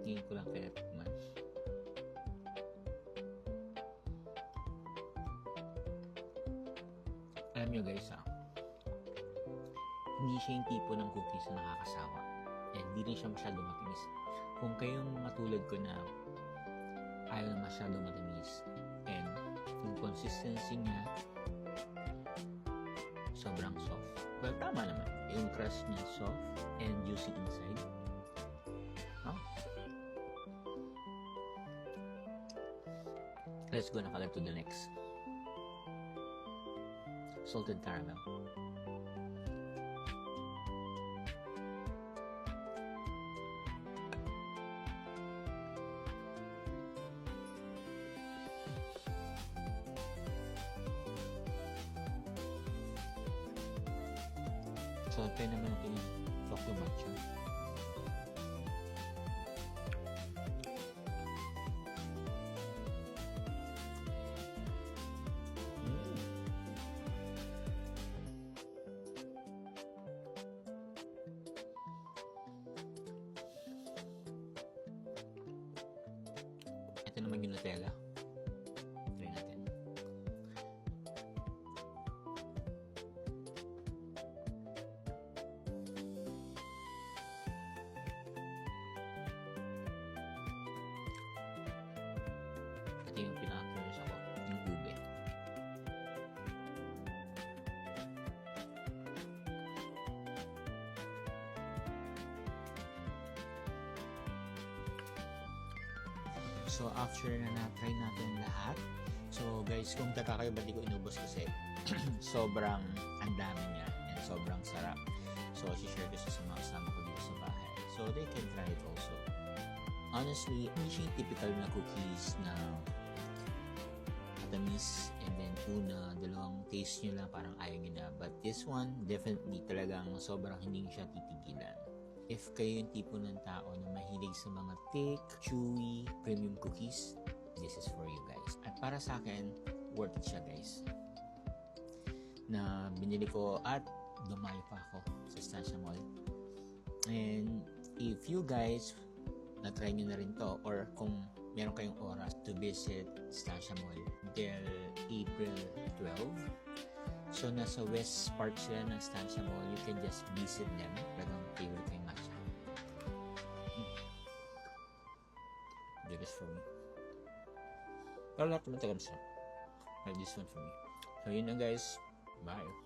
Ngayon ko lang kaya tikman. Alam nyo guys hindi siya yung tipo ng cookies na nakakasawa. And hindi rin siya masyado matinis. Kung kayong mga tulad ko na ayaw na masyado matamis and yung consistency niya sobrang soft. Well, tama naman. Yung crust niya soft and juicy inside. Let's go na kalag to the next. Salted caramel. So, try naman natin yung Tokyo Matcha. Ito naman yung Nutella. Try natin. Ito yung pinaka-curious ako, yung ube. So, after na na-try natin lahat, so guys, kung taka kayo, ba't di ko inubos kasi sobrang ang dami niya and sobrang sarap. So, share ko sa mga kasama ko dito sa bahay. So, they can try it also. Honestly, hindi siya yung typical na cookies na matamis and then una, dalawang taste nyo lang parang ayaw nyo na. But this one, definitely talagang sobrang hindi siya titigilan. If kayo yung tipo ng tao na mahilig sa mga thick, chewy, premium cookies, this is for you guys. At para sa akin, worth it siya guys. Na binili ko at dumayo pa ako sa Estancia Mall. And if you guys na-try nyo na rin to or kung meron kayong oras to visit Estancia Mall until April 12, so nasa west part sila ng Estancia Mall, you can just visit them. Talagang favorite kayong matcha. Do this for me. Pero lahat naman talagang sarap. Like this one for me. So yun na guys. Bye.